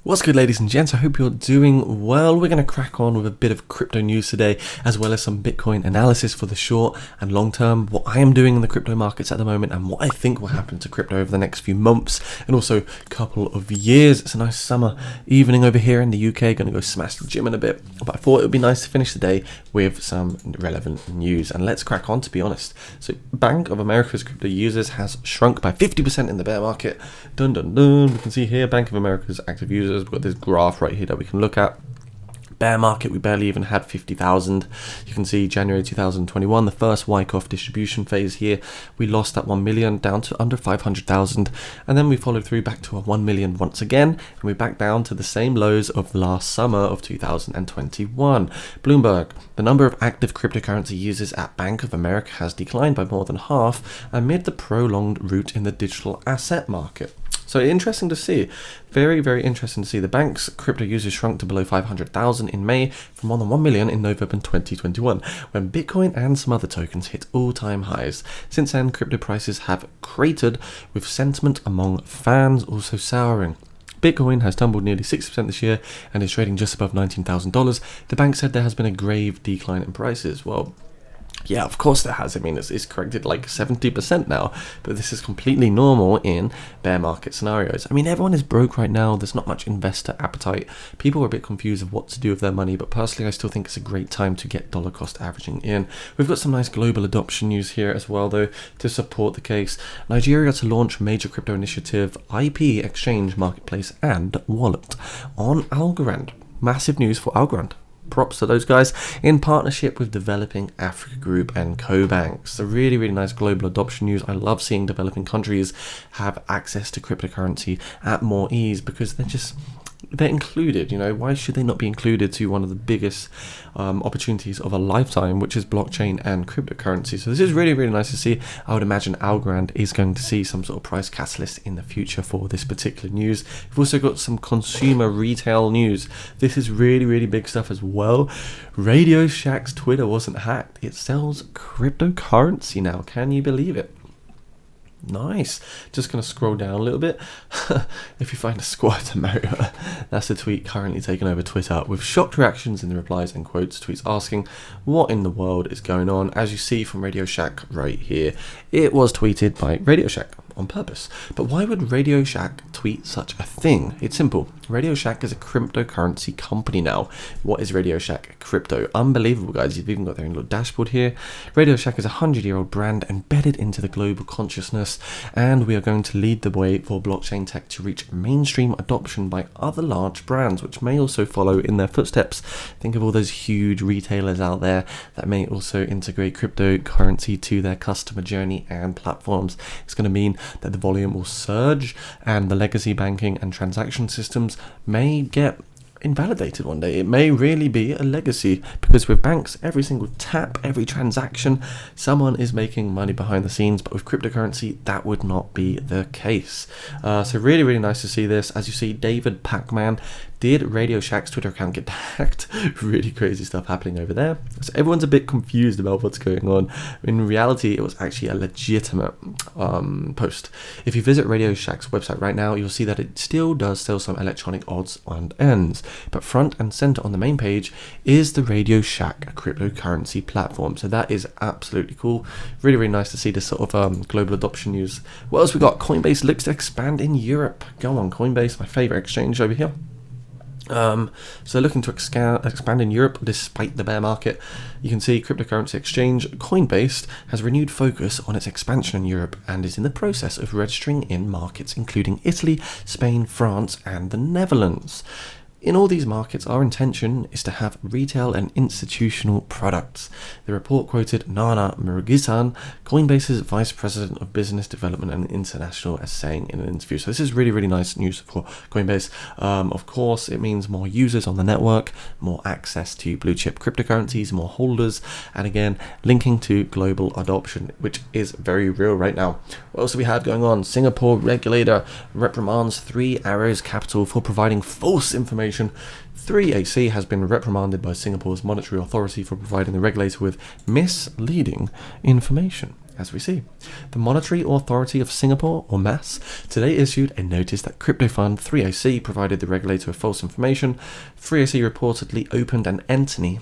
What's good, ladies and gents? I hope you're doing well. We're going to crack on with a bit of crypto news today, as well as some Bitcoin analysis for the short and long term, what I am doing in the crypto markets at the moment, and what I think will happen to crypto over the next few months, and also a couple of years. It's a nice summer evening over here in the UK. Going to go smash the gym in a bit, but I thought it would be nice to finish the day with some relevant news. And let's crack on, to be honest. So Bank of America's crypto users has shrunk by 50% in the bear market. Dun dun dun. We can see here Bank of America's active users. We've got this graph right here that we can look at. Bear market, we barely even had 50,000. You can see January 2021, the first Wyckoff distribution phase here. We lost that 1 million down to under 500,000, and then we followed through back to a 1 million once again, and we're back down to the same lows of last summer of 2021. Bloomberg, the number of active cryptocurrency users at Bank of America has declined by more than half amid the prolonged rout in the digital asset market. So interesting to see, very, very interesting to see. The bank's crypto users shrunk to below 500,000 in May from more than 1 million in November 2021, when Bitcoin and some other tokens hit all-time highs. Since then, crypto prices have cratered, with sentiment among fans also souring. Bitcoin has tumbled nearly 60% this year and is trading just above $19,000. The bank said there has been a grave decline in prices. Well, yeah, of course there has. I mean, it's corrected like 70% now, but this is completely normal in bear market scenarios. I mean, everyone is broke right now. There's not much investor appetite. People are a bit confused of what to do with their money, but personally, I still think it's a great time to get dollar cost averaging in. We've got some nice global adoption news here as well, though, to support the case. Nigeria to launch major crypto initiative, IP, exchange, marketplace, and wallet on Algorand. Massive news for Algorand. Props to those guys, in partnership with Developing Africa Group and CoBank. So really, really nice global adoption news. I love seeing developing countries have access to cryptocurrency at more ease, because they're included. You know, why should they not be included to one of the biggest opportunities of a lifetime, which is blockchain and cryptocurrency? So this is really, really nice to see. I would imagine Algorand is going to see some sort of price catalyst in the future for this particular news. We've also got some consumer retail news. This is really, really big stuff as well. Radioshack's Twitter wasn't hacked. It sells cryptocurrency now. Can you believe it? Nice. Just going to scroll down a little bit. If you find a squatter Mario, that's the tweet currently taking over Twitter, with shocked reactions in the replies and quotes. Tweets asking what in the world is going on. As you see from Radioshack right here, it was tweeted by Radioshack on purpose. But why would Radioshack tweet such a thing? It's simple. Radioshack is a cryptocurrency company now. What is Radioshack crypto? Unbelievable, guys. You've even got their own little dashboard here. Radioshack is a 100-year-old brand embedded into the global consciousness, and we are going to lead the way for blockchain tech to reach mainstream adoption by other large brands, which may also follow in their footsteps. Think of all those huge retailers out there that may also integrate cryptocurrency to their customer journey and platforms. It's going to mean that the volume will surge, and the legacy banking and transaction systems may get invalidated one day. It may really be a legacy, because with banks, every single tap, every transaction, someone is making money behind the scenes, but with cryptocurrency, that would not be the case. So really, really nice to see this. As you see, David Pacman, did Radioshack's Twitter account get hacked? Really crazy stuff happening over there. So everyone's a bit confused about what's going on. In reality, it was actually a legitimate post. If you visit Radioshack's website right now, you'll see that it still does sell some electronic odds and ends. But front and center on the main page is the Radioshack cryptocurrency platform. So that is absolutely cool. Really, really nice to see this sort of global adoption news. What else we got? Coinbase looks to expand in Europe. Go on, Coinbase, my favorite exchange over here. So looking to expand in Europe despite the bear market. You can see cryptocurrency exchange Coinbase has renewed focus on its expansion in Europe and is in the process of registering in markets including Italy, Spain, France, and the Netherlands. In all these markets, our intention is to have retail and institutional products. The report quoted Nana Murugisan, Coinbase's Vice President of Business Development and International, as saying in an interview. So this is really, really nice news for Coinbase. Of course, it means more users on the network, more access to blue chip cryptocurrencies, more holders, and again, linking to global adoption, which is very real right now. What else do we have going on? Singapore regulator reprimands 3 Arrows Capital for providing false information. 3AC has been reprimanded by Singapore's monetary authority for providing the regulator with misleading information. as we see. The Monetary Authority of Singapore, or MAS, today issued a notice that crypto fund 3AC provided the regulator with false information. 3AC reportedly opened an entity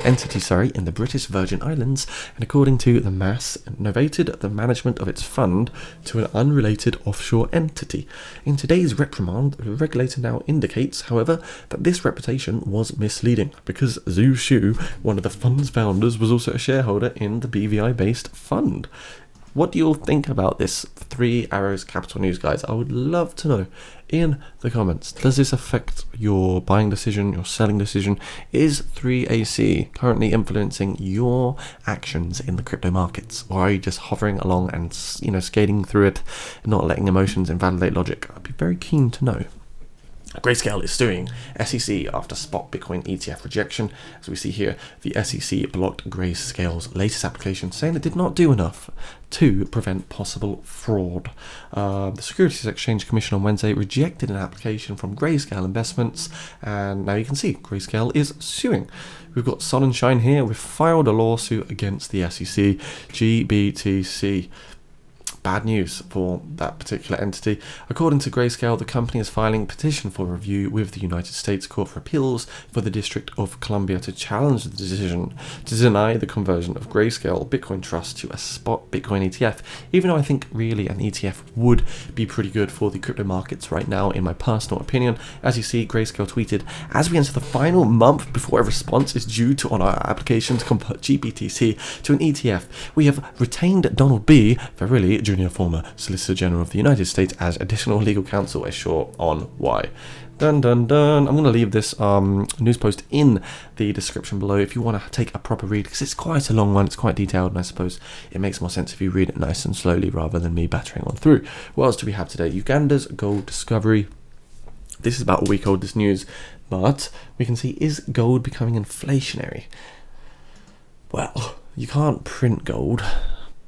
in the British Virgin Islands, and according to the MAS, novated the management of its fund to an unrelated offshore entity. In today's reprimand, the regulator now indicates, however, that this reputation was misleading because Zhu Xu, one of the fund's founders, was also a shareholder in the BVI-based fund. What do you all think about this? 3 Arrows Capital News, guys. I would love to know in the comments. Does this affect your buying decision, your selling decision? Is 3AC currently influencing your actions in the crypto markets? Or are you just hovering along and, skating through it, not letting emotions invalidate logic? I'd be very keen to know. Grayscale is suing SEC after spot Bitcoin ETF rejection. As we see here, the SEC blocked Grayscale's latest application, saying it did not do enough to prevent possible fraud. The Securities Exchange Commission on Wednesday rejected an application from Grayscale Investments, and now you can see Grayscale is suing. We've got Sun and Shine here. We've filed a lawsuit against the SEC, GBTC. Bad news for that particular entity. According to Grayscale, the company is filing a petition for review with the United States Court for Appeals for the District of Columbia to challenge the decision to deny the conversion of Grayscale Bitcoin Trust to a spot Bitcoin ETF, even though I think really an ETF would be pretty good for the crypto markets right now, in my personal opinion. As you see, Grayscale tweeted, "As we enter the final month before a response is due on our application to convert GBTC to an ETF, we have retained Donald B. Verrilli, Jr., former Solicitor General of the United States, as additional legal counsel, as short on why." Dun dun dun. I'm going to leave this news post in the description below if you want to take a proper read, because it's quite a long one, it's quite detailed, and I suppose it makes more sense if you read it nice and slowly rather than me battering on through. What else do we have today? Uganda's gold discovery. This is about a week old, this news, but we can see, is gold becoming inflationary? Well, you can't print gold,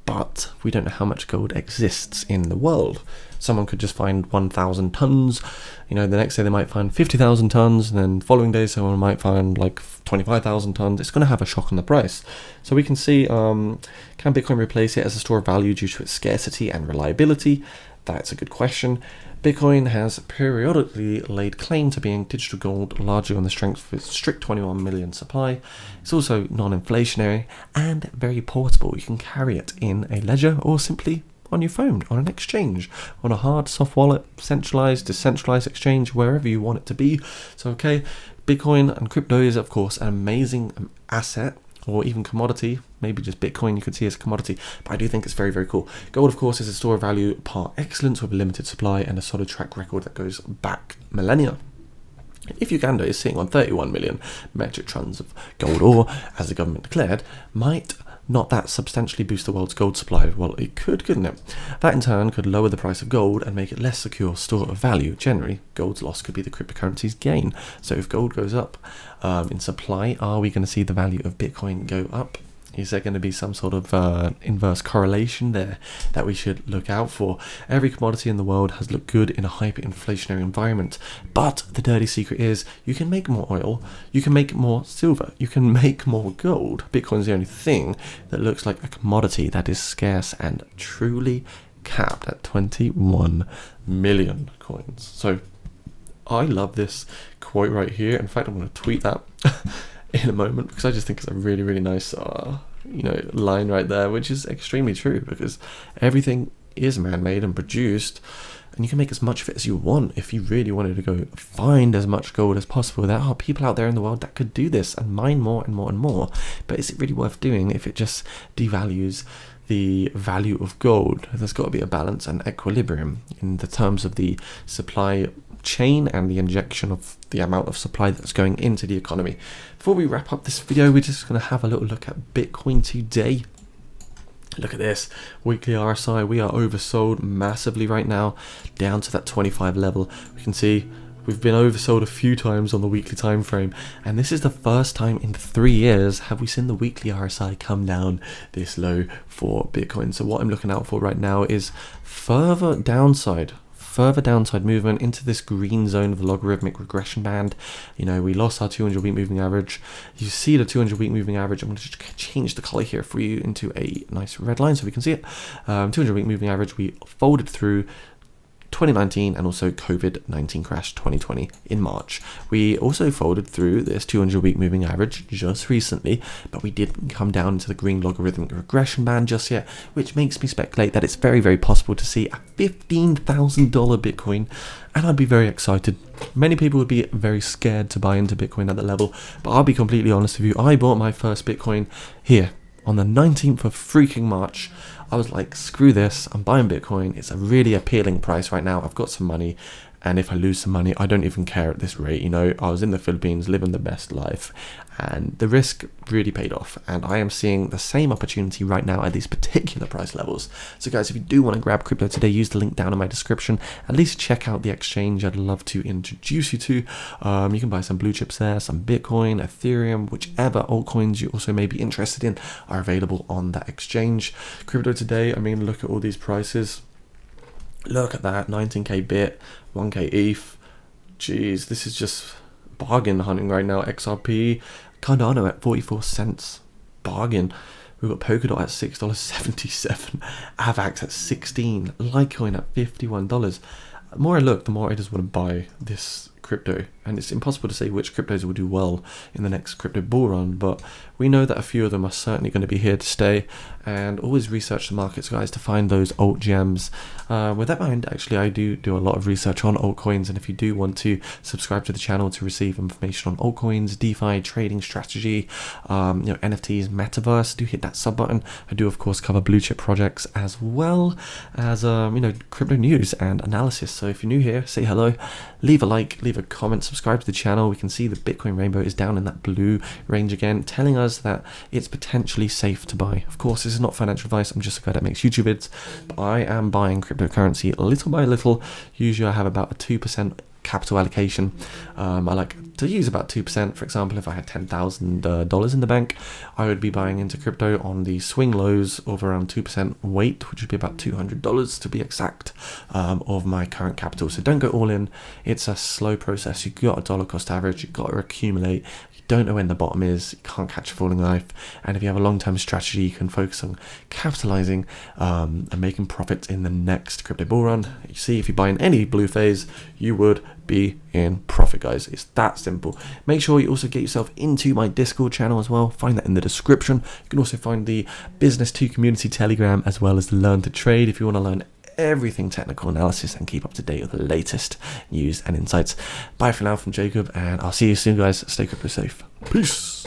but we don't know how much gold exists in the world. Someone could just find 1,000 tons, the next day they might find 50,000 tons, and then the following day someone might find like 25,000 tons. It's going to have a shock on the price. So we can see, can Bitcoin replace it as a store of value due to its scarcity and reliability? That's a good question. Bitcoin has periodically laid claim to being digital gold, largely on the strength of its strict 21 million supply. It's also non-inflationary and very portable. You can carry it in a ledger or simply on your phone, on an exchange, on a hard, soft wallet, centralized, decentralized exchange, wherever you want it to be. So, Bitcoin and crypto is, of course, an amazing asset, or even commodity. Maybe just Bitcoin you could see as a commodity, but I do think it's very, very cool. Gold, of course, is a store of value par excellence with a limited supply and a solid track record that goes back millennia. If Uganda is sitting on 31 million metric tons of gold ore, as the government declared, might not that substantially boost the world's gold supply? Well, it could, couldn't it? That in turn could lower the price of gold and make it less secure store of value. Generally, gold's loss could be the cryptocurrency's gain. So if gold goes up in supply, are we going to see the value of Bitcoin go up? Is there going to be some sort of inverse correlation there that we should look out for? Every commodity in the world has looked good in a hyperinflationary environment, but the dirty secret is you can make more oil, you can make more silver, you can make more gold. Bitcoin's the only thing that looks like a commodity that is scarce and truly capped at 21 million coins. So I love this quote right here. In fact, I'm going to tweet that in a moment, because I just think it's a really, really nice line right there, which is extremely true, because everything is man-made and produced, and you can make as much of it as you want. If you really wanted to go find as much gold as possible, there are people out there in the world that could do this and mine more and more and more. But is it really worth doing if it just devalues the value of gold? There's got to be a balance and equilibrium in the terms of the supply chain and the injection of the amount of supply that's going into the economy. Before we wrap up this video, we're just going to have a little look at Bitcoin today. Look at this weekly RSI. We are oversold massively right now, down to that 25 level. We can see we've been oversold a few times on the weekly time frame, and this is the first time in 3 years have we seen the weekly RSI come down this low for Bitcoin. So what I'm looking out for right now is further downside further downside movement into this green zone of the logarithmic regression band. You know, we lost our 200-week moving average. You see the 200-week moving average. I'm going to just change the color here for you into a nice red line so we can see it. 200-week moving average, we folded through 2019 and also COVID-19 crash 2020 in March. We also folded through this 200-week moving average just recently, but we didn't come down to the green logarithmic regression band just yet, which makes me speculate that it's very, very possible to see a $15,000 Bitcoin, and I'd be very excited. Many people would be very scared to buy into Bitcoin at that level, but I'll be completely honest with you, I bought my first Bitcoin here on the 19th of freaking March. I was like, screw this, I'm buying Bitcoin. It's a really appealing price right now. I've got some money, and if I lose some money, I don't even care at this rate. You know, I was in the Philippines living the best life, and the risk really paid off. And I am seeing the same opportunity right now at these particular price levels. So guys, if you do want to grab crypto today, use the link down in my description. At least check out the exchange I'd love to introduce you to. You can buy some blue chips there, some Bitcoin, Ethereum, whichever altcoins you also may be interested in are available on that exchange. Crypto today, I mean, look at all these prices. Look at that, 19k bit, 1k ETH. Jeez, this is just bargain hunting right now. XRP, Cardano at 44 cents. Bargain. We've got Polkadot at $6.77. AVAX at 16. Litecoin at $51. The more I look, the more I just want to buy this crypto, and it's impossible to say which cryptos will do well in the next crypto bull run, but we know that a few of them are certainly going to be here to stay. And always research the markets, guys, to find those alt gems. With that in mind, actually, I do a lot of research on altcoins, and if you do want to subscribe to the channel to receive information on altcoins, DeFi, trading strategy, NFTs, metaverse, do hit that sub button. I do of course cover blue chip projects as well as crypto news and analysis. So if you're new here, say hello, leave a like, leave a comment, subscribe to the channel. We can see the Bitcoin rainbow is down in that blue range again, telling us that it's potentially safe to buy. Of course, this is not financial advice. I'm just a guy that makes YouTube vids, but I am buying cryptocurrency little by little. Usually I have about a 2% capital allocation. I like to use about 2%. For example, if I had $10,000 in the bank, I would be buying into crypto on the swing lows of around 2% weight, which would be about $200 to be exact, of my current capital. So don't go all in. It's a slow process. You've got a dollar cost average. You've got to accumulate. Don't know when the bottom is, you can't catch a falling knife, and if you have a long-term strategy, you can focus on capitalizing and making profits in the next crypto bull run. You see, if you buy in any blue phase, you would be in profit, guys. It's that simple. Make sure you also get yourself into my Discord channel as well. Find that in the description. You can also find the Business 2 Community Telegram, as well as the Learn to Trade if you want to learn everything technical analysis and keep up to date with the latest news and insights. Bye for now from Jacob, and I'll see you soon, guys. Stay crypto safe. Peace.